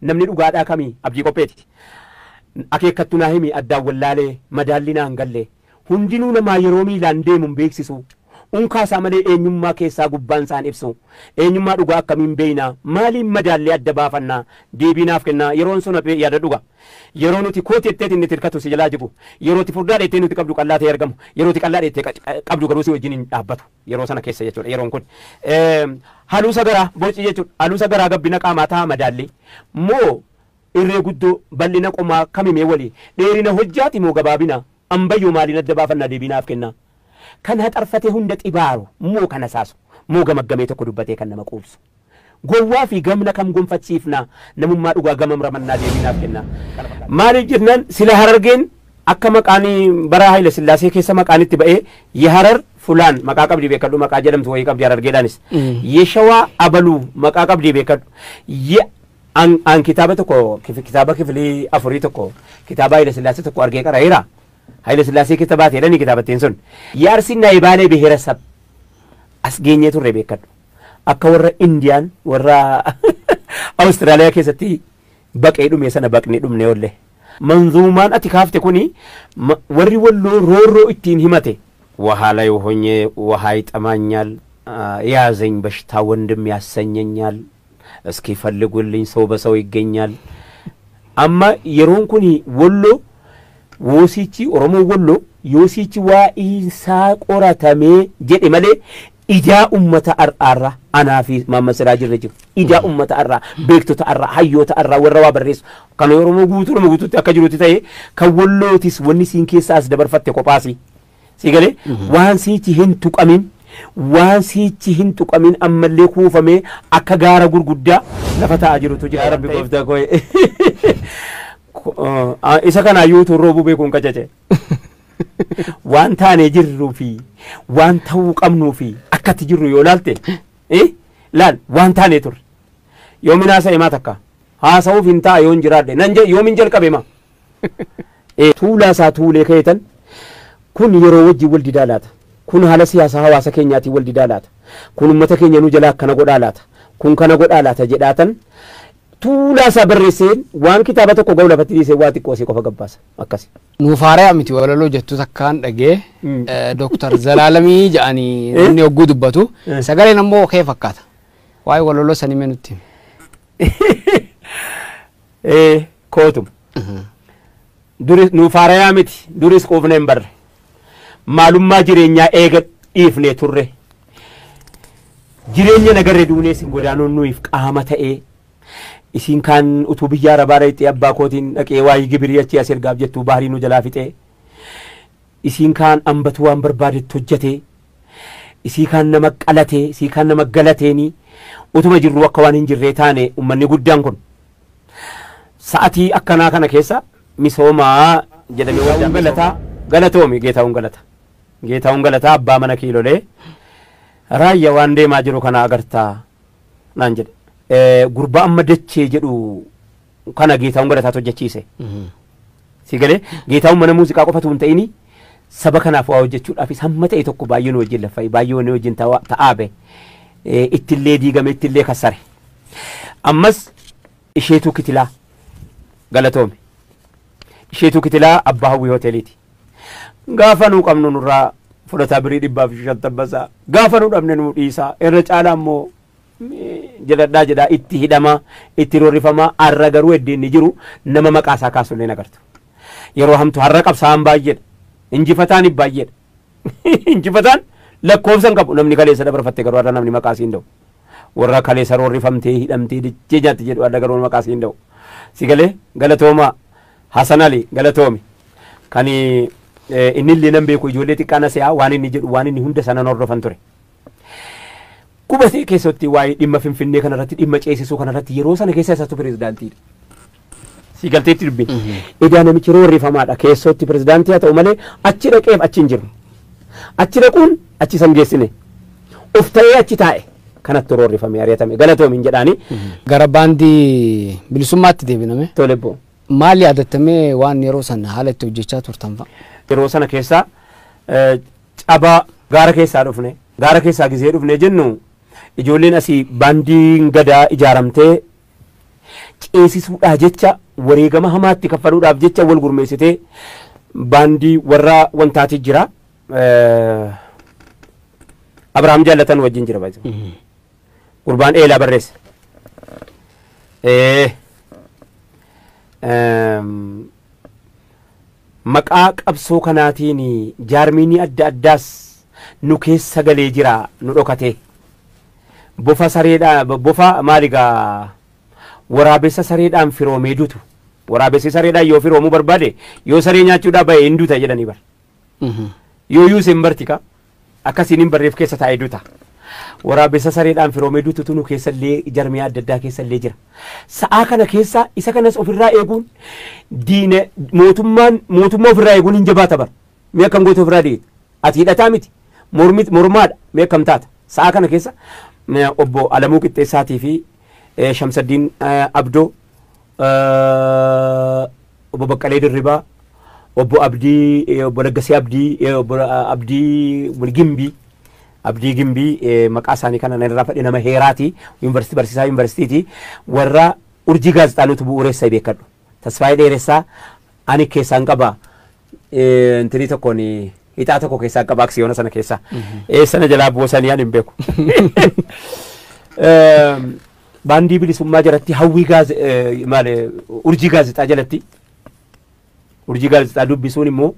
namni dhugaadhaa kamii abdii qopheeti akeekkattu naa himi addaan wallaalee madaalli naan galle hundinuu namaa yeroo miilaan deemuun beeksisu unkaasaa malee eenyummaa keessaa gubbaan isaan ibsu eenyummaa dhugaa akkamiin beeynaa maaliin madaallee adda baafannaa deebiinaaf kennaa yeroon sun yaada dhuga yeroo nuti kooti etteetiin nuti hirkatu si jalaa jibu yeroo furdaa dheettee nuti qabdu qallaa ta'e argamu yeroo qallaa dheettee qabdu garuu si wajjin hin dhaabbatu yeroo sana keessa jechuudha yeroon kun haluusa garaa boci jechuudha haluusa garaa gabbina qaamaa ta'a madaallee moo irree guddoo bal'ina qomaa kamimee walii dheerina hojjaati moo gabaabina ambayyoo maaliin adda baafannaa deebiinaaf kennaa kan haxarfate hunda xibaaru moo kana saasu moo gamaggamee tokko dubbatee kan nama quubsu gowwaa fi gamna kam gonfachiifna namummaa dhugaa gamam ramannaa deebiinaaf kenna maaliif jennaan sila harargeen akka maqaanii bara Haayile Sillaasee keessa maqaanitti ba'ee የሐረር fulaan maqaa qabdii beekadhu maqaa jedhamtu wayii qabdii harargeedhaanis የሸዋ abaluu maqaa qabdii beekadhu an kitaaba tokko kitaaba kifilii afurii tokko kitaaba Haayile Sillaasee tokko argee qara'eera Haayile Sillaasee kitabaate jedhanii kitaabattiin sun yaarsinaa ibaalee biheerasab as geenyee turre beekadhu akka warra Indiyaan warra Awustiraaliyaa keessatti baqee dhume sana baqni dhumne olle manzuumaan ati kaafte kuni warri walloo roorroo ittiin himate ውሃ ላይ ሆኜ ውሃ ይጠማኛል ያዘኝ በሽታ ወንድም ያሰኘኛል እስኪ ፈልጉልኝ ሰው በሰው ይገኛል አማ የሮን ኩኒ ወሎ ወሲቺ ኦሮሞ ወሎ ዮሲቺ ዋኢሳ ቆራተሜ ጀዴ ማሌ ኢዳ ኡመተ አርአራ አናፊ ማመስራ ጅረጅ ኢዳ ኡመተ አራ ቤክቶ ተአራ ሃዮ ተአራ ወረዋ በሬስ ከኖ ኦሮሞ ጉቱ ተከጅሩት ታይ ከወሎቲስ ወኒ ሲንኬሳስ ደበርፈት ኮፓሲ sigale waan siichi hin tuqamin ammallee kuufamee akka gaara gurguddaa lafa taa'aa jirutu jira rabbi gooftaa koo isa kana yuutu roobuu beekuun qacace waan taanee jirruu fi waan ta'uu qabnuu fi akkatti jirru yoo laalte laal waan taanee turre yoomin haasa'e maa takka haasa'uuf hin ta'a yoon jiraadhe nan yoomin jalqabe ma tuulaasaa tuulee kayetan kun yeroo wajji wal didaalaata kun haala siyaasa hawaasa keenyaati wal didaalaata kun ummata keenya nu jalaa kana godhaalaata kun kana godhaalaata jedhaatan tuulaasaa barreesseen waan kitaaba tokko ga'u lafatti dhiisee waa xiqqoo si qofa gabbaasa akkasi nuufaaree amiti walaloo jettu takkaan dhagee Dr. Zalaalamii jedhanii inni hogguu dubbatu sagaleen ammoo kee fakkaata waa'ee walaloo sanii mee nutti kootum duris nuufaaree amiti duris quufneen barre maalummaa jireenyaa eega dhiifnee turre jireenya nagarre duunee sin godaanoon nuuf qaama ta'ee isiin kaan utuu biyya arabaara itti abbaa kootiin dhaqee waa'ee gibirii achi as ergaaf jettuu baarii nu jalaa fixee isiin kaan ambatu waan barbaadetti hojjetee isii kaan nama qalatee isii kaan nama galateeni utuma jirru akka waan hin jirree taane ummanni guddaan kun sa'atii akkanaa kana keessa misoomaa jedhamee waan galataa galatoomi geetaawun galataa abbaa mana kiilolee raayya waan deemaa jiru kana agartaa naan jedhe gurbaa amma dachee jedhu kana geetaawun galataatu hojjechiise si galee geetaawun mana muuziqaa qofatu hin ta'ini saba kanaaf waa hojjechuudhaafis hamma ta'e tokko baay'ee nu wajjin laffa'e baay'ee nu wajjin ta'aabe ittillee diigame ittillee kassare ammas isheetuu kitilaa galatoomi isheetuu kitilaa abbaa hawwii hoteeliiti gaafa nuu qabnu nurraa fudhataa birii 150 gaafa nuu dhabne nuu dhiisaa irra caalaa ammoo jedhaa itti hidhama itti roorrifamaa har'a garuu heddiinni jiru nama maqaa isaa kaasullee nagartu yeroo hamtu har'a qabsaa'an baay'eedha injifataan baay'eedha injifataan lakkoofsan qabu namni kaleessa dabarfatte garuu har'a namni maqaa siin da'u warra kaleessa roorrifamtee hidhamtee dichee nyaatti jedhu har'a garuu maqaa siin da'u si galee galatoomaa Hasan Ali galatoomi kan inni illee nan beeku ijoollee xiqqaana se'aa waan inni jedhu waan inni hunda sana hordofan ture qubatee keessatti waa'ee dhimma finfinnee kanarratti dhimma ceesisuu kanarratti yeroo sana keessa isaatu pirezidaantiidha si galteetti dubbin edaa namichi roorrifamaadha keessootti pirezidaantii haa ta'u malee achi dhaqeef achi hin jiru achi dhaquun achi san geessine of ta'ee achi taa'e kanatti roorrifame ari'atame galatoomi hin jedhaani gara baandii bilisummaatti deebiname tolebbo maal yaadatamee waan yeroo sana haala itti hojjechaa turtan fa'a yeroo sana keessa cabaa gaara keessaa gizee dhufne jennu ijoolleen asii baandiin gadaa ijaaramtee ceesisuudhaa jecha wareegama hamaatti kaffaluudhaaf jecha wal gurmeessitee baandii warra wantaati jira. Abrahaam Jaallatan wajjin jira baay'ee. Gurbaan eelaa barreesse. Maqaa qabsoo kanaatiin jaarmiinii adda addaas nu keessa galee jira nu dhokate. Bofa sareedhaa bofa maaligaa waraabessa sareedhaan firoomee duutu. Waraabessi sareedhaan yoo firoomuu barbaade yoo saree nyaachuudhaa bahe hin duuta jedhanii bar. Yoo yuuseen bartika akkasiin hin barreef keessa taa'ee duuta. Waraabessa sareedhaan firoomee duututu nu keessallee jarmii adda addaa keessallee jira. Sa'aa kana keessa isa kanas ofirraa eeguun diina mootummaa ofirraa eeguun hin jabaata bar. Mee akkam goote ofirraa deetu. Ati hidhataa miti. Mormaadha. Mee akkam taata. Sa'aa kana keessa obbo Alamuu Qixxeessaatii fi Shamsaddiin Abdoo, obbo Baqqalee Dirribaa, obbo Abdii, obbo Laggasee Abdii, obbo Abdii Gimbii maqaa isaanii kana irraa fadhi nama heeraati. Yuunivarsiitii barsiisaa yuunivarsiitiiti. Warra urjii gaazexaanutu bu'uureessa beekadhu. Tasfaayee Dheeressaa ani keessaan qaba. Intinii tokkoon hixaa tokko keessaa qaba aksiyoona sana keessaa. Sana jalaa buusanii ani hin beeku. Baandii bilisummaa jalatti hawwii urjii gaazexaa jalatti urjii gaazexaa dubbisuun immoo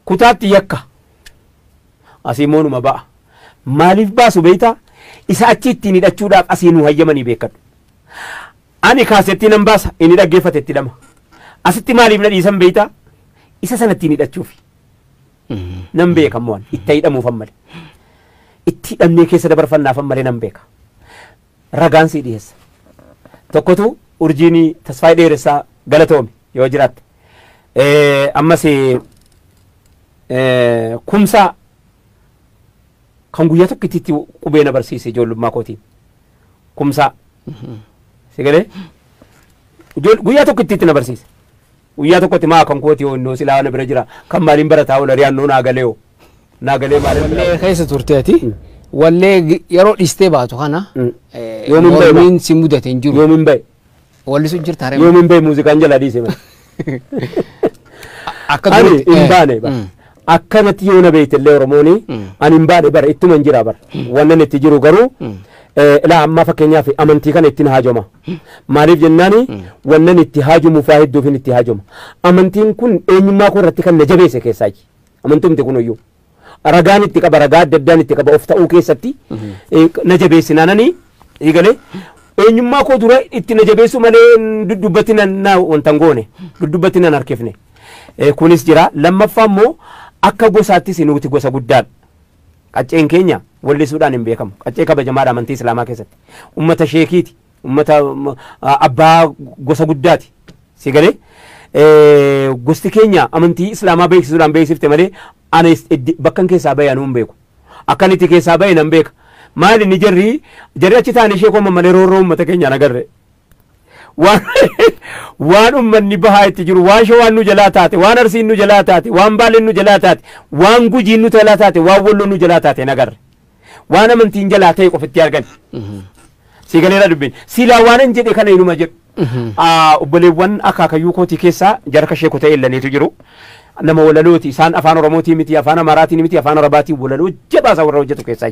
kutaatti yakka asii moonuma ba'a. Maaliif baasu beektaa? Isa achi ittiin hidhachuudhaaf asii nu hayyamanii beekadhu. Ani kaasettii nan baasa inni dhaggeeffate itti dhama. Asitti maaliif na dhiisan beektaa? Isa sana ittiin hidhachuuf. Nan beeka immoo itti hidhamuufan malee. Itti hidhamnee keessa dabarfannaafan malee nan beeka. Ragaan sii dhiyeessa. Tokkotu urjiin Tasfaayee Dheeressaa galatoome yoo jiraatte. Ammas Kumsaa kan guyyaa tokko itti qubee na barsiise ijoollummaa kootiin. Kumsaa. Si galee? Guyyaa tokko itti na barsiise. Guyyaa tokkotti maa kan kooti yoo innoo silaa na bira jira kan maaliin barataa oola riyaannoo naa galee oo. Naa galee maaliin wallee keessa turteeti. Wallee yeroo dhistee baatu kana mormiin si mudate hin jiru. Yoomin bahe. Walli sun jirta haree. Yoomin bahe muuziqaan jala dhiise malee. Akka duratti hin baane bara. Akkanatti yoo na beektellee Oromooni ani hin baane bara ittuma hin jira bara. Wannan itti jiru garuu ilaa ammaa fakkeenyaaf amantii kana ittiin haajoma. Maaliif jennaani wannan itti haajomuuf waa hedduuf itti haajoma. Amantiin kun eenyummaa koo irratti kan na jabeesse keessaayi. Amantumti kun iyyuu. Ragaan itti qaba ragaa adda addaan itti qaba of ta'uu keessatti na jabeessinaananii eegalee eenyummaa koo dura itti na jabeessu malee duddubbatti na wantan goone duddubbatti nan harkifne. Kunis jira lammaffaa immoo akka gosaattis nuti gosa guddaadha. Qacceen keenya wallisuudhaan hin beekamu. Qaccee kabajamaadha amantii Islaamaa keessatti. Ummata sheekiiti. Ummata abbaa gosa guddaati. Si galee gosti keenya amantii Islaamaa beeksisuudhaan beeksifte malee ana bakkan keessaa bahe anuu hin beeku. Akkanitti keessaa bahe nan beeka. Maali inni jarri achi taa'anii ishee kooma malee roorroo uummata keenyaan agarre. Waan uummanni bahaa itti jiru waan shawaan nu jalaa taate waan arsiin nu jalaa taate waan baaleen nu jalaa taate waan gujiin nu jalaa taate waan walloon nu jalaa taate nagarre. Waan amantiin jalaa ta'e qofitti argan. Si galeera dubbiin silaa waan hin jedhe kana inuma jedhu. Obboleewwan akaakayyuu kootii keessaa jarka sheekota ta'e illaniitu jiru. Nama walalooti isaan afaan Oromootii miti afaan Amaaraatiin miti afaan Arabaatiin walaloo jabaasaa warra hojjetu keessaa.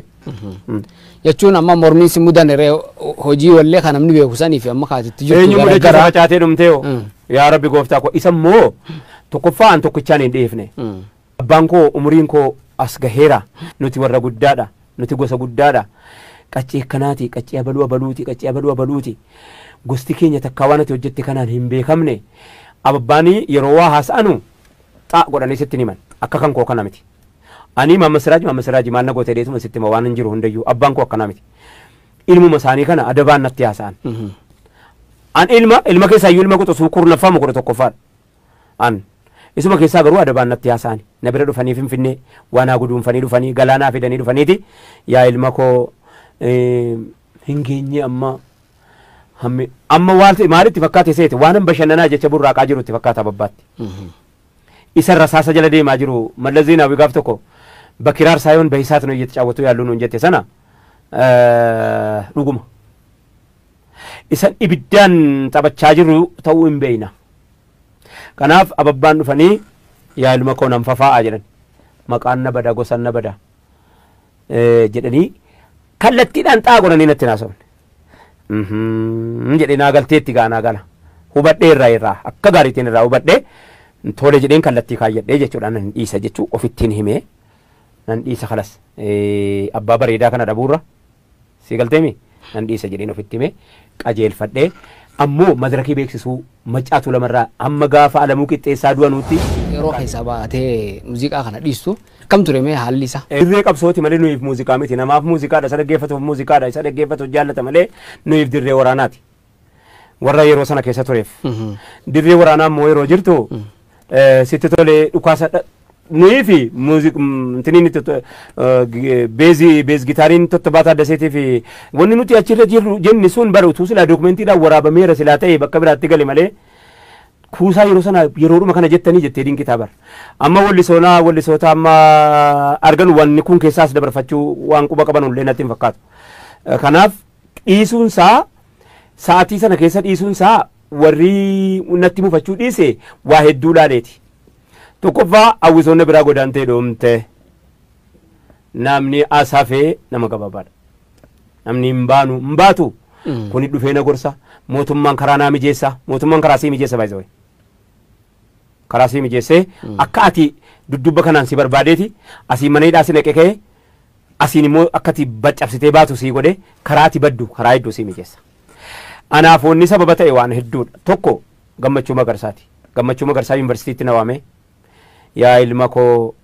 Jechuun amma mormiin si mudanere hojii wallee kan namni beeku sanii fi amma kaatitti jirtu eenyu mudachisa facaatee dhumteeyo yaa rabbi gooftaa koo isa immoo tokkoffaa an tokkichaan hin dhiyeefne. Abbaan koo umuriin koo as gaheera nuti warra guddaadha nuti gosa guddaadha qaccee akkanaati qaccee abaluu abaluuti gosti keenya takkaa waan ati hojjette kanaan hin beekamne abbaanii yeroo waa haasa'anu xaa godhanii sitti himan akka kan koo kana miti. Ani Maamad Siraaji maal na gootee deetuma sitti hima waan hin jiru hundayyuu abbaan koo akkana miti. Ilmuma isaanii kana adabaan natti haasa'an. An ilma keessaa iyyuu ilma quxisuu kurnaffaa moo kudha tokkoffaadha. An isuma keessaa garuu adabaan natti haasa'an na bira dhufanii Finfinnee waan haa guduunfanii dhufanii galaanaa fidanii dhufaniiti yaa ilma koo hin geenye amma maalitti fakkaate seete waan hin bashannanaa jecha burraaqaa jiru itti fakkaata babbaatti. Isarra saasa jala deemaa jiru Mallas Zeenaawi gaaf tokko Bakiraar Saayoon bahisaat nu እየተጫወቱ ያሉ ነው እንጀቴ sana dhuguma. isan ibiddaan taphachaa jirru ta'uu hin beekna. Kanaaf ababbaan dhufanii yaa ilma koo nan fafaa'aa jedhan maqaan na bada gosan na bada jedhanii kallattiidhaan xaa godhanii natti naasofne. Jedhee naa galteetti gaa naa gala hubadhee irraa akka gaariitiin irraa hubadhee tole jedheen kallattii kaayyadhee jechuudhaan nan dhiisa jechuu ofittiin himee nan dhiisa kalas abbaa bareedaa kana dhabuurra si galteemi nan dhiisa jedheen ofitti himee qajeelfadhee ammoo madarakii beeksisuu maccaatu lamarraa amma gaafa alamuu qixxeessaa du'anuutti yeroo keessa baatee muuziqaa kana dhiistu akkam ture mee haalli isaa? Dirree qabsooti malee nuyiif muuziqaa miti namaaf muuziqaadha isa dhaggeeffatuuf muuziqaadha isa dhaggeeffatuuf jaallata malee nuyiif dirree waraanaati warra yeroo sana keessa tureef dirree waraanaa immoo yeroo jirtu sitti tole dhukaasa nuyifi muuziqaa beez gitaariin tottobaataa daseetii fi wanni nuti achirra jirru jenni sun bara utuu silaa dookumentiidhaan waraabameera silaa ta'e bakka biraatti gale malee kuusaa yeroo sana yeroodhuma kana jettanii jettee dinqitaa bara amma wallisoota amma argan wanni kun keessaas dabarfachuu waan quba qaban illee natti hin fakkaatu. Kanaaf dhiisuunsaa sa'aatii sana keessa dhiisuunsaa warri natti mufachuu dhiise waa hedduu laaleeti. Tokkoffaa hawwisoonni biraa godaantee dhoomte namni as hafee nama gabaabaadha. Namni hin baatu kuni dhufee na gorsa mootummaan karaa naa mijeessa mootummaan karaa sii mijeessa baay'ee karaa sii mijeessee akka ati dudduba kanaan si barbaadeeti asii mana hidhaa si naqe ka'e asiin immoo akka ati baccabsitee baatu sii godhe karaa ati baddu karaa hedduu sii mijeessa. Anaaf wanni sababa ta'e waan hedduudha. Tokko Gammachuu Magarsaati. Gammachuu Magarsaa yuunivarsiitiitti na waamee yaa ilma koo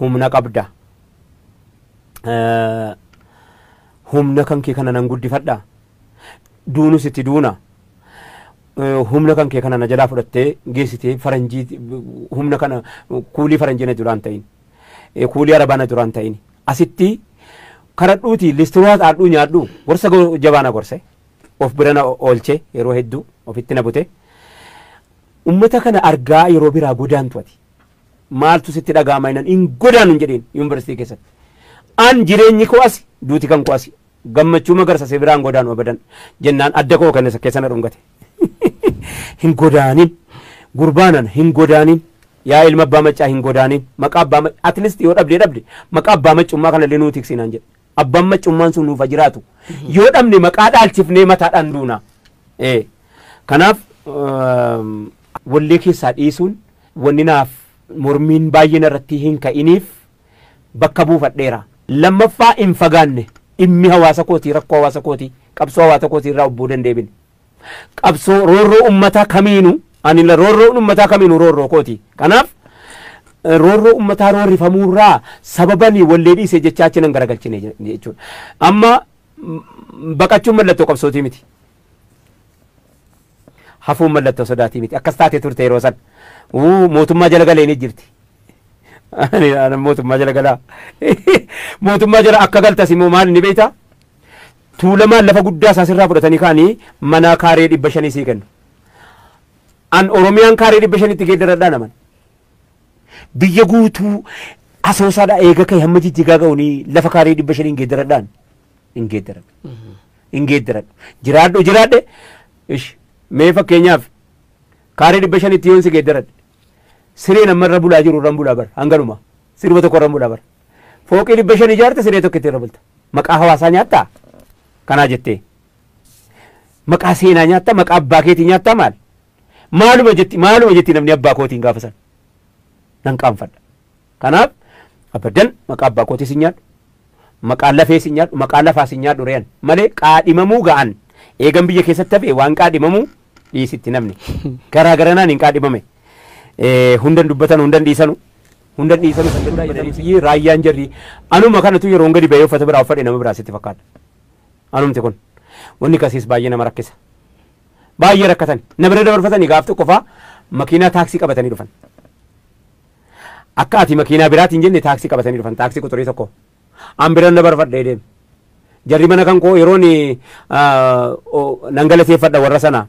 humna qabda humna kan kee kana nan guddifadha duunus itti duuna humna kan kee kana na jalaa fudhattee geessitee faranjii humna kana kuulii faranjiina duraan ta'in kuulii arabaana duraan ta'in asitti karadhuuti listiraa haadhuu nyaadhu gorsa jabaana gorse of bira na oolche yeroo hedduu ofitti na bute ummata kana argaa yeroo biraa godaantu ati maaltu sitti dhaga'ama inaan hin godaanu hin jedhin yuunivarsiitii keessatti an jireenyi koo asi duuti kan koo asi Gammachuu Magarsaa si biraan godaanu abadan jennaan adda koo kenna keessa na dhungate hin godaanin gurbaanan hin godaanin yaa ilma abbaa maccaa hin godaanin maqaa abbaa at least yoo dhabde maqaa abbaa maccummaa kana illee nuti tiksinaan jedhe abbaan maccummaan sun nuufa jiraatu yoo dhabne maqaa dhaalchifnee mataadhaan duuna kanaaf wallee keessaa dhiisuun wanni naaf mormiin baay'een irratti hin ka'iniif bakka buufadheera. Lammaffaa hin fagaanne dhimmi hawaasa kootii rakkoo hawaasa kootii qabsoo hawaasa kootii irraa obbuu dandeebine qabsoo roorroo ummataa kamiinu ani la roorroo ummataa kamiinu roorroo kooti. Kanaaf roorroo ummataa roorrifamuurraa sababanii wallee dhiisee jechaa achinan garagalchine jechuudha. Amma baqachuun mallattoo qabsootii miti. Hafuun mallattoo sodaatii miti. Akkas taatee turte yeroo san mootummaa jala galee ni jirti. Mootummaa jala galaa mootummaa jala akka galtas immoo maal ni beektaa? Tuulamaan lafa guddaa isaa sirraa fudhatanii kaanii mana kaaree 500 sii kennu. An Oromiyaan kaaree 500tti geeddaradhaa naman. Biyya guutuu asoosaadhaa eega ka'e hamma jijjigaa ga'uunii lafa kaaree 500 hin geeddaradhaan hin geeddaradhu. Hin geeddaradhu. Jiraadhe mee fakkeenyaaf kaaree 500tti yoon si geeddaradhe siree namarra bulaa jiru irraan bulaa bara hanganuma sirba tokko irraan bulaa bara fooqii 500 ijaarte siree tokko itti irra bulta maqaa hawaasaa nyaattaa kanaa jettee maqaa seenaa nyaattaa maqaa abbaa keetii nyaattaa maaluma jetti namni abbaa kootiin gaafa san nan qaanfadha. Kanaaf abadan maqaa abbaa kootii sin nyaadhu maqaa lafee sin nyaadhu maqaa lafaa sin nyaadhu re'an malee qaadhimamuu ga'an eegan biyya keessatti hafe waan qaadhimamuu dhiisitti namni garaagaraan hin qaadhimame. Hundan dubbatan hundan dhiisanu raayyaan jarri anuma kanatu yeroo gadi ba'ee uffata biraa uffadhe nama biraa sitti fakkaata. Anumti kun wanni kasiis baay'ee nama rakkisa. Baay'ee rakkatan na bira dabarfatanii gaaf tokko faa makiinaa taaksii qabatanii dhufan. Akka ati makiinaa biraatiin jenne taaksii qabatanii dhufan taaksii quxurii tokko an biraan dabarfadhee deemu. Jarri mana kan koo yeroon nan galateeffadha warra sana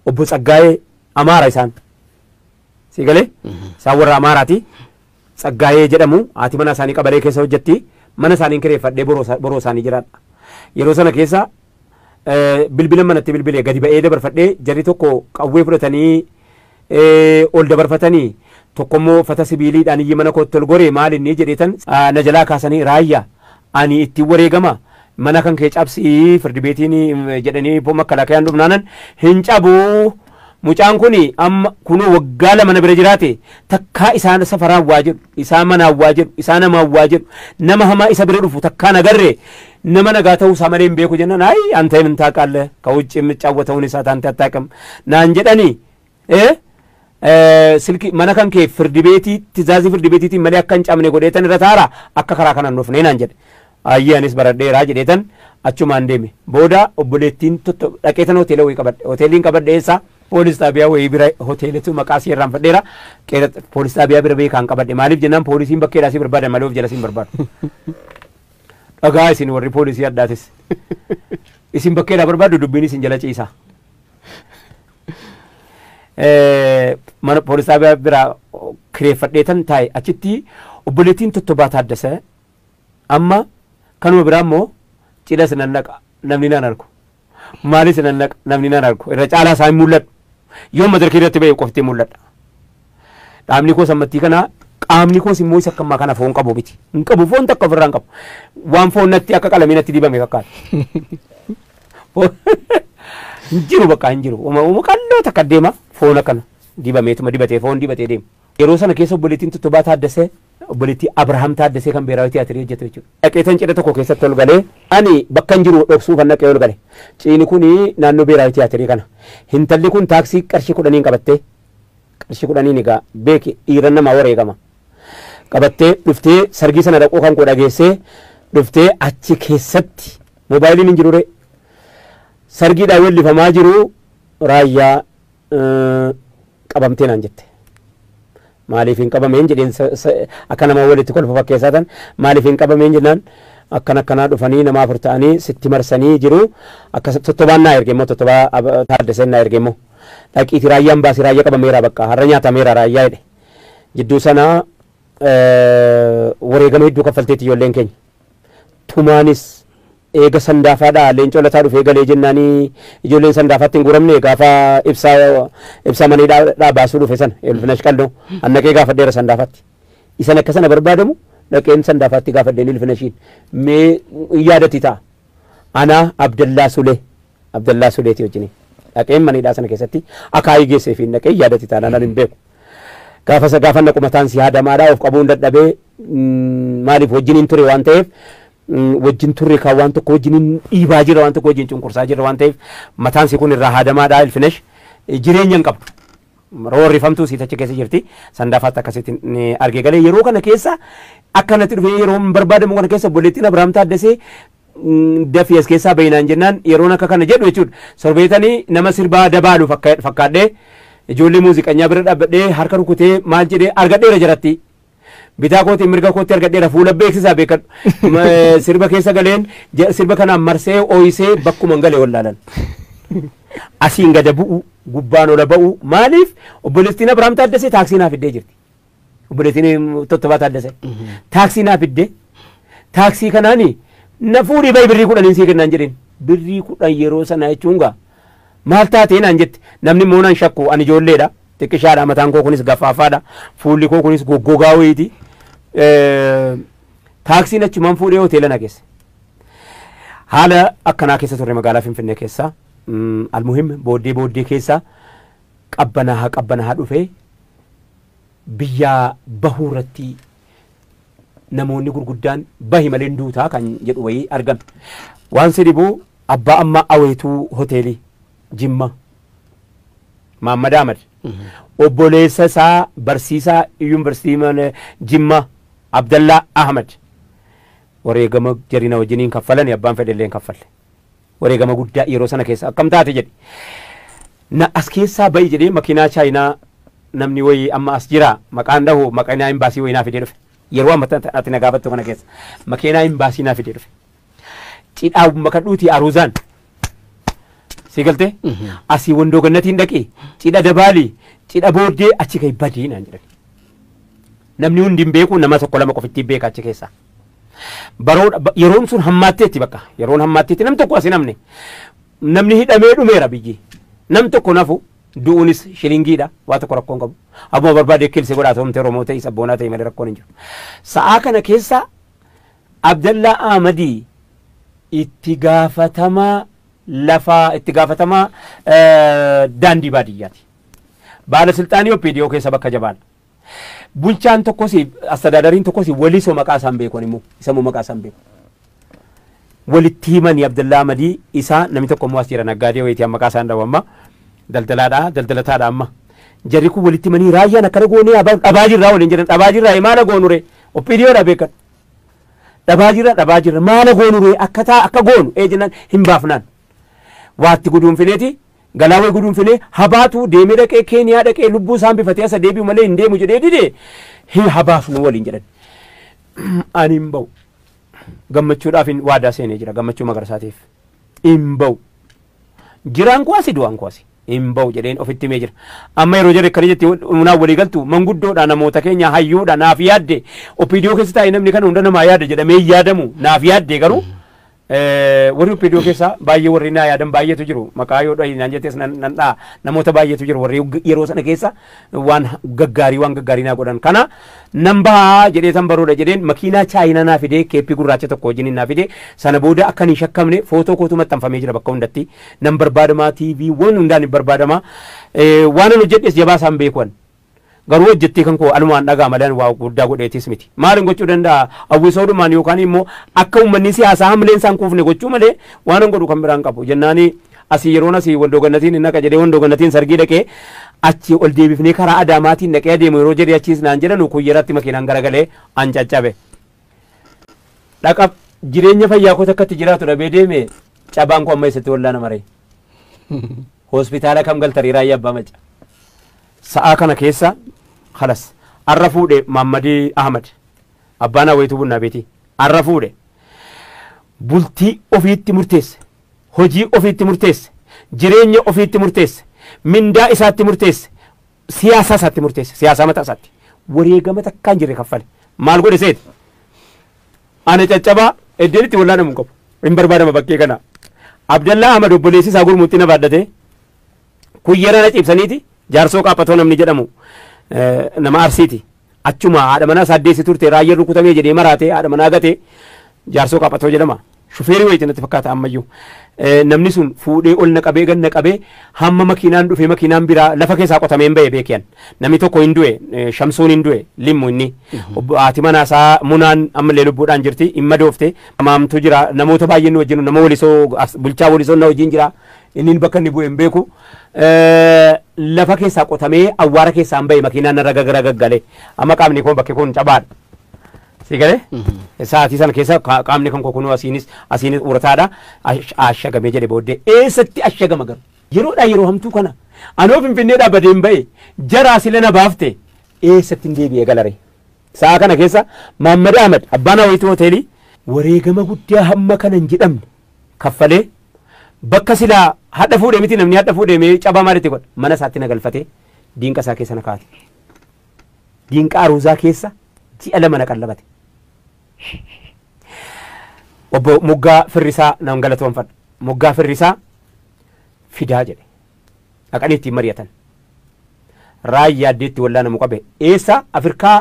obbo Tsaggaayee Amaara isaan. Si galee isaan warra Amaaraati Tsaggaayee jedhamu haati mana isaanii qabalee keessa hojjetti mana isaanii kireeffadhee boroo isaanii jiraadha. Yeroo sana keessa bilbila manatti bilbilee gadi ba'ee dabarfadhee jarri tokko qawwee fudhatanii ol dabarfatanii tokkommoo fata sibiiliidhaan iyyi mana kootti ol goree maal inni jedheetan na jalaa kaasanii raayyaa ani ittiin wareegama mana kan kee cabsii firdi beetiin jedhanii makkalakayaan dhumnaanan hin cabuu mucaan kuni amma kunoo waggaa lama na bira jiraate takkaa isaan safaraan waa jedhu isaan manaan waa jedhu isaan namaan waa jedhu nama hamaa isa bira dhufu takkaa nagarre nama nagaa ta'uu isaa malee hin beeku jennaan ayi anta hin taaqalle ka wucci የሚጫወተውን isaa taante attaaqam naan jedhanii silki mana kan kee firdi beetii tizaazii firdi beetiitiin malee akka hin cabne godheetan irra taara akka karaa kanaan dhufne naan jedhe ayyee anis baradheeraa jedheetan achumaan deeme booda obboleettiin dhaqeetan hoteela wayii qabadhe hoteeliin qabadhe eessaa poolis xaabiyaa wayii bira hoteelatu maqaa si irraan fadheera poolis xaabiyaa bira beekaan qabadhe maaliif jennaan poolisiin bakkeedhaa si barbaadan malee of jala si hin barbaadu dhagaa isin warri poolisii addaatis isin bakkeedhaa barbaadu dubbiin isin jala ciisa mana poolis xaabiyaa bira kireeffadheetan taa'e achitti obboleettiin tottobaa taaddasa amma kanuma biraa immoo cidha sinan naqa namni naan argu maalis sinan naqa namni naan argu irra caalaa isaa hin mul'adhu yoo madarkii irratti ba'e qoftee mul'adha dhaabni koo sammattii kana qaamni koos immoo isa akkamaa kana foon qabu miti hin qabu foon takka ofirraa hin qabu waan foon natti akka qalamii natti dibame fakkaata hin jiru bakka hin jiru uma qalloo takka deema foon akkana dibameetuma dibatee foon dibatee deema yeroo sana keessa obboleettiin tottobaa taaddasee obboleettii Abrahaam Taaddasee kan beeraawi tiyaaterii hojjetu jechuudha. Dhaqeetan cidha tokko keessatti ol galee ani bakka hin jiru dhoksuuf kan dhaqee ol gale. Ciini kuni naannoo beeraawi tiyaaterii kana. Hintalli kun taaksii qarshii 10 qabattee qarshii 10 egaa beeki dhiiran namaa wareegama. Qabattee dhuftee sargii sana dhaquu kan godha geessee dhuftee achi keessatti moobaayiliin hin jirure sargiidhaan wellifamaa jiru raayyaa qabamtee naan jette. maaliif hin qabameen jedheen akka nama walitti kolfa fakkeessatan maaliif hin qabameen jennaan akkanaa dhufanii nama afur ta'anii sitti marsanii jiru akka tottobaan naa ergeemmoo tottobaa Taaddaseen naa ergeemmoo dhaqiiti raayyaan baasii raayyaa qabameera bakka har'a nyaatameera raayyaa jedhe jidduu sanaa wareegama hedduu kaffalteetti ijoolleen keenya tumaanis eega sandaafaadha leencoo lataa dhufee galee jennaanii ijoolleen sandaafaatti hin guuramne gaafa ibsaa maniidhaa baasuu dhufe sana Ilfinash Qaldoo annaqee gaafadheera sandaafaatti isan akka sana barbaadamu dhaqeen sandaafaatti gaafadheen Ilfinashiin mee yaadatti ta'a anaa Abdallaa Suleeti wajjin dhaqeen maniidhaa sana keessatti akaayii geessee fi dhaqee yaadatti ta'a nan hin beeku gaafa naqu mataan si haadamaadhaa of qabuun dadhabee maaliif wajjin hin ture waan ta'eef wajjin turre kan waan tokko wajjin dhiibaa jira waan tokko wajjin cunqursaa jira waan ta'eef mataan si kun irraa haadamaadhaa Ilfinash jireenya hin qabdu roorrifamtuu siitachi keessa jirti sandaafaatti akkasitti argee galee yeroo kana keessa akkanatti dhufee yeroo barbaadamu kana keessa obboleettiin Abrahaam Taaddasee dafii as keessaa bayinaan jennaan yeroon akka kana jedhu jechuudha sorbeetanii nama sirbaa dabaalu fakkaadhee ijoollee muuziqanyaa bira dhaabbadhee harka rukutee maal jedhee argadheera jiratti bitaa kootiin mirga kootti argadheera fuula beeksisaa beekadhu sirba keessa galeen sirba kanaan marsee ooyisee bakkuma galee wallaalan asiin gada bu'u gubbaan ola ba'u maaliif obboleettiin Abrahaam Taaddasee taaksii naa fiddee jirti obboleettiin Tottobaa Taaddasee taaksii naa fiddee taaksii kanaani na fuudhii bayi birrii 10 sii kennaan jedheen birrii 10 yeroo sana jechuun gaa maal taatee naan jette namni immoo naan shakku ani ijoolleedha xiqqishaadha mataan koo kunis gaffaafaadha fuulli koo kunis goggogaa wayiiti taaksiin achumaan fuudhee hoteela na geesse haala akkanaa keessa turre magaalaa Finfinnee keessa almuhim booddee keessa qabbanaa dhufee biyyaa bahuu irratti namoonni gurguddaan bahi malee duutaa kan jedhu wayii argan waan si dhibuu abbaa ammaa aweetuu hoteelii Jimma Mahammad Ahmad obboleessa isaa barsiisaa yuunivarsiitii Jimma Abdallaa Ahmad wareegama jarina wajjiniin kaffalan abbaan fedhellee kaffalle wareegama guddaa yeroo sana keessa akkam taate jedhe na as keessaa bahi jedhee makiinaa chaayinaa namni wayii amma as jira maqaan dhahu makiinaa imbaasii wayii naa fidee dhufe yeroo amma ati na gaafattu kana keessa makiinaa imbaasii naa fidee dhufe cidhaa makadhuutii aruuzaan si galte asii wandoo gannatiin dhaqee cidha dabaalii cidha booddee achi gadi badii naan jedhan namni hundi hin beeku nama tokko lama qofittiin beeka achi keessa yeroon sun hammaatteetti bakka yeroon hammaatteetti nam tokko asi namne namni hidhamee dhumeera biyyi nam tokko nafu du'uunis shilingiidha waa tokko rakkoon qabu abbuma barbaade kilse godhaa ta'umte Oromoo ta'e sabboonaa ta'e malee rakkoon hin jiru sa'aa kana keessa Abdallaa Ahmadii itti gaafatamaa lafaa itti gaafatamaa daandii baadiyyaati baalasilxaanii OPDO keessa bakka jabaadha bulchaan tokkos astadaadariin tokkos walisoo maqaa isaan beekon immoo isa maqaa isaan beeku walitti himanii Abdallaa Ahmadii isaa namni tokko immoo as jira naggaadee wayitii maqaa isaan dhawamma daldalataadha amma jarri kun walitti himanii raayyaan akkana goonee dhabaa jirraa waliin jedhan dhabaa jirraa maala goonure OPDOodha beekan dhabaa jirra maala goonure akka goonu jennaan hin baafnaan waatti guduunfineeti galaawee guduunfinee habaatu deemee dhaqee Keeniyaa dhaqee lubbuu isaan bifatee asa deebi'u malee hin deemu jedhee dide hin habaafnu waliin jedhan ani hin ba'u gammachuudhaaf waadaa seenee jira gammachuu magarsaatiif hin ba'u jiraan kuwaasi du'aan kuwaasi hin ba'u jedheen ofitti himee jira amma yeroo jarri akkana jetti munaa walii galtu manguddoodha namoota keenya hayyuudha naaf yaadde OPDO keessa taa'e namni kana hunda namaa yaadde jedhamee yaadamu naaf yaadde garuu warri OPDO keessa baay'ee warri naa yaadan baay'eetu jiru maqaa yoo dhahinaan jettees nan dhaa namoota baay'eetu jiru warri yeroo sana keessa waan gaggaarii naa godhan kana nan bahaa jedhee tan baroodha jedheen makiinaa chaayinaa naa fidee keeppii gurraacha tokko wajjin naa fidee sana booda akka hin shakkamne footoo kootu maxxanfamee jira bakka hundatti nan barbaadamaa TV waan hundaan hin barbaadamaa waan an hojjedhes jabaa isaan beekuan garuu hojjettee kan koo alumaan dhagaa malaan waa guddaa godheetis miti maalin gochuu danda'a hawwisoodhumaan yookaan immoo akka uummanni siyaasaa hamleen isaan kuufne gochuu malee waan an godhu kan biraan qabu jennaani asii yeroon asii waldoogannatiin hin naqa jedhee waldoogannatiin sargii dhaqee achi ol deebifnee karaa Adaamaatiin dhaqee adeemu yeroo jedhee achiis naan jedhanu kuyyeratti makiinaan garagalee an caccabe dhaqa jireenya fayyaa koo takkatti jiraatu dhabee deeme cabaan koo amma eessatti wallaana maree hospitaala kam galtarii raayyaa abbaa maca sa'aa kana keessa خلاص عرفوده محمد أحمد أبانا ويتو بنا بيتي عرفوده بولتي أوفيت مرتس هجي أوفيت مرتس جريني أوفيت مرتس من دا إسات مرتس سياسة سات مرتس سياسة متى سات وريجا متى كان جري كفال مال قول سيد أنا تجابا الدنيا ولا أنا مكوب إن بربادة ما بكي كنا عبد الله أحمد بوليسي ساقول متينا بعدته كويرا نجيب سنيتي جارسو كابتون من نجدمو nama arsiiti achuma haadha manaa saddeessi turte raayyaan rukutamee jedhee maraate haadha manaa gate jaarsoo qaaphatoo jedhama shufeerii wayitii natti fakkaata ammayyuu namni sun fuudhee ol naqabee gan naqabee hamma makiinaan dhufe makiinaan biraa lafa keessaa qotamee hin ba'e beekiyan namni tokko hin du'e shamsuun hin du'e limmu inni haati manaasaa munaan ammallee lubbuudhaan jirti hin madoofte maamtu jira namoota baay'een wajjin nama walisoo bulchaa walisoo na wajjin jira inni bakka inni bu'e hin beeku lafa keessaa qotamee awwaara keessaa hin ba'e makiinaan narra gaggale amma qaamni kun bakki kun cabaadha si galee sa'aatii sana keessa qaamni kan kokkunuu asiinis urataadha ashagamee jedhe booddee eessatti ashagama garu yeroodhaa yeroo hamtuu kana anoo finfinnee dhaabbatee hin ba'e jaraa sila na baafte eessatti hin deebi'e galare sa'a kana keessa Mahammad Ahmad abbaan Hawaayitii hoteelii wareegama guddaa hamma kana hin jedhamne kaffalee bakka silaa hadha fuudhee miti namni hadha fuudhee mee cabaa maalitti godha mana isaatti na galfatee diinqa isaa keessa na kaa'ate diinqa aruuzaa keessa ji'a lama na qallabate obbo Moggaa Firrisaa nan galatoomfadha Moggaa Firrisaa fidaa jedhe dhaqanii ittiin mari'atan raayyaa addeetti wallaa namu qabe eessa Afrikaa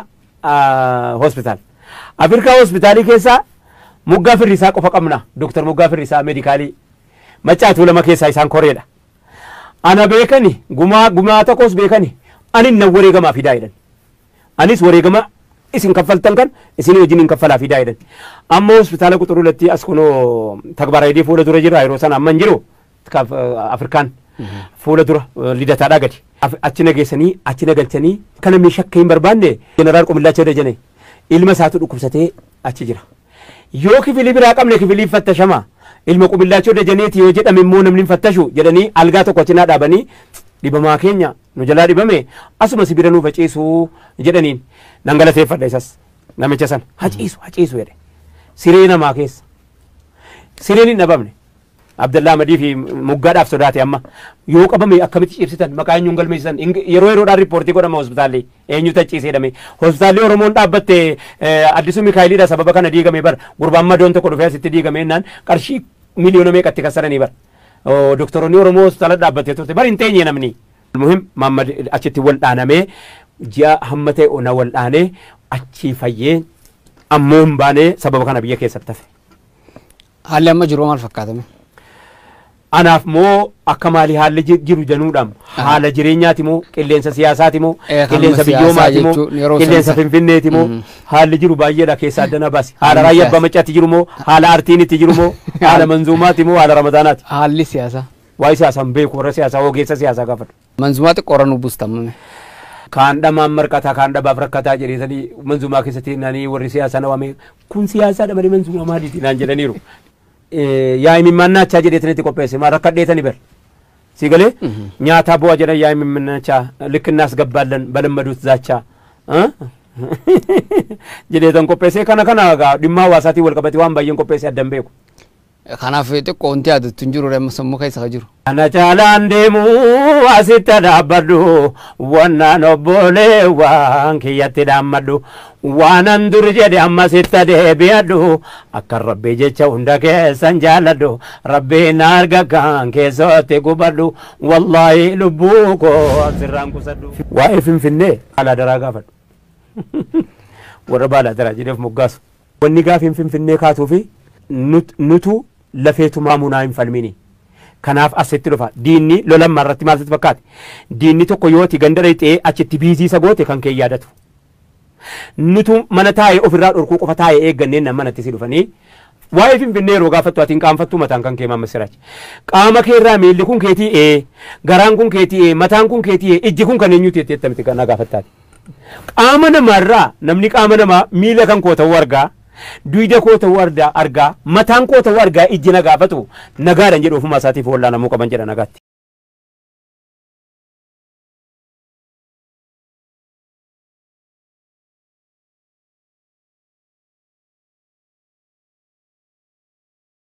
hospitaalii keessa Moggaa Firrisaa qofa qabna Dr. Moggaa Firrisaa meedikaalii macaatu lama keessaa isaan koreedha ana beekani gumaa tokkos beekani ani nan wareegamaa fidaa jedhan anis wareegama isin kaffaltan kan isin wajjin hin kaffalaa fidaa jedhan amma hospitaala quxuruulatti as kunoo takbaraayidii fuula dura jira yeroo sana amma hin jiru Afrikaan fuula dura lidataadhaa gadi achi nageessanii achi nagalchanii kana mee shakka hin barbaanne jeneraal Qomillaacha Dajanee ilma isaatu dhukkubsatee achi jira yoo kifilii biraa qabne kifilii fattashamaa ilma Qomillaacha Dajaneeti yoo jedhame immoo namni fattashu jedhanii algaa tokko cinaa dhaabanii dhibamaa keenya nu jalaa dhibame asuma sibira nu faciisuu jedhaniin nan galateeffadha isas namicha sana haciisu jedhe siree namaa keessa sireen hin dhabamne Abdallaa Ahmadii fi Moggaadhaaf sodaate amma yoo qabame akkamitti cibsitan maqaa eenyuun galmeessisan yeroo yeroodhaan riippoortii godhama hospitaalli eenyu tacciisee jedhame hospitaalli Oromoon dhaabbatte Addisuu Mikaayiliidha sababa kana diigame bar gurbaan madoon tokko dhufee asitti diigame jennaan qarshii miliyoona meeqatti kassaranii bar doktoroonni Oromoo hospitaala dhaabbatee turte bari hin teenye namni. Muhim Mahammad achitti wal dhaanamee ji'a hamma ta'e ona wal dhaanee achii fayyee ammoo hin baanee sababa kana biyya keessatti hafe. Haalli amma jiru maal fakkaatame? Anaaf moo akka maalii haalli jiru januudhaam haala jireenyaati moo qilleensa siyaasaati moo qilleensa biyyoomaati moo qilleensa finfinneeti moo haalli jiru baay'eedha keessaa addana baasi haala raayyaa abbaa maccaatti jiru moo haala artiinitti jiru moo haala manzuumaati moo haala ramadaanaati. Haalli siyaasaa. Waa'ee siyaasaan beeku warra siyaasaa ogeessa siyaasaa gaafadhu. Manzumaa xiqqoorra nu buustamame. Kaan dhamaan marqataa kaan dhabaaf rakkataa jedheetanii manzumaa keessatti nanii warri siyaasaa nawame kun siyaasaadha malee manzumaa maaliiti naan jedhaniiru. Yaa imimmaannachaa jedheetanitti qopheesse maal akka dheetani ber si galee nyaataa bu'aa jedhan yaa imimmaannachaa likkinnaas gabbaallan balammaduut zaachaa jedheetan qopheesse kana dhimma hawaasaatiin wal qabate waan baay'een qopheesse addan beeku. Kanaaf xiqqoo wanti yaadatu hin jiru sammuu keessa jiru. Ana caalaan deemu asitti dhaabbadhu wannaan obbolee waan kiyyatti dhaammadhu waanan dur jedhe amma sitti deebi'adhu akka rabbii jecha hunda keessan jaalladhu rabbiin arga kan keessatti gubadhu wallaahi lubbuu koo sirraan qusadhu. Waa'ee Finfinnee haala daraa gaafadhu warra baala daraa jedheef moggaasu. Wanni gaafiin Finfinnee kaatuufi nutu lafeetumaa munaa hin falmini. Kanaaf asitti dhufa diinni lolammaa irratti maal sitti fakkaate diinni tokko yooti ganda dhayxee achitti biiziisa goote kan kee yaadatu. Nutu mana taa'ee ofirraa dhorkuu qofa taa'ee eegganneen nan manatti si dhufanii waa'ee Finfinnee yeroo gaafattu atiin qaanfattuu mataan kan kee Mahammad Siraaj. Qaama keerraa miilli kun keetii garaan kun keetii mataan kun keetii ijji kun kan eenyuti jettee miti kan gaafattaati. Qaama namaarraa namni qaama namaa miila kan koo ta'uu argaa. Duyda koo ta'uu argaa mataan koo ta'uu argaa ijji na gaafatu nagaadhaan jedhu ofuma isaatiif wal'aanamuu qaban jedha nagaatti.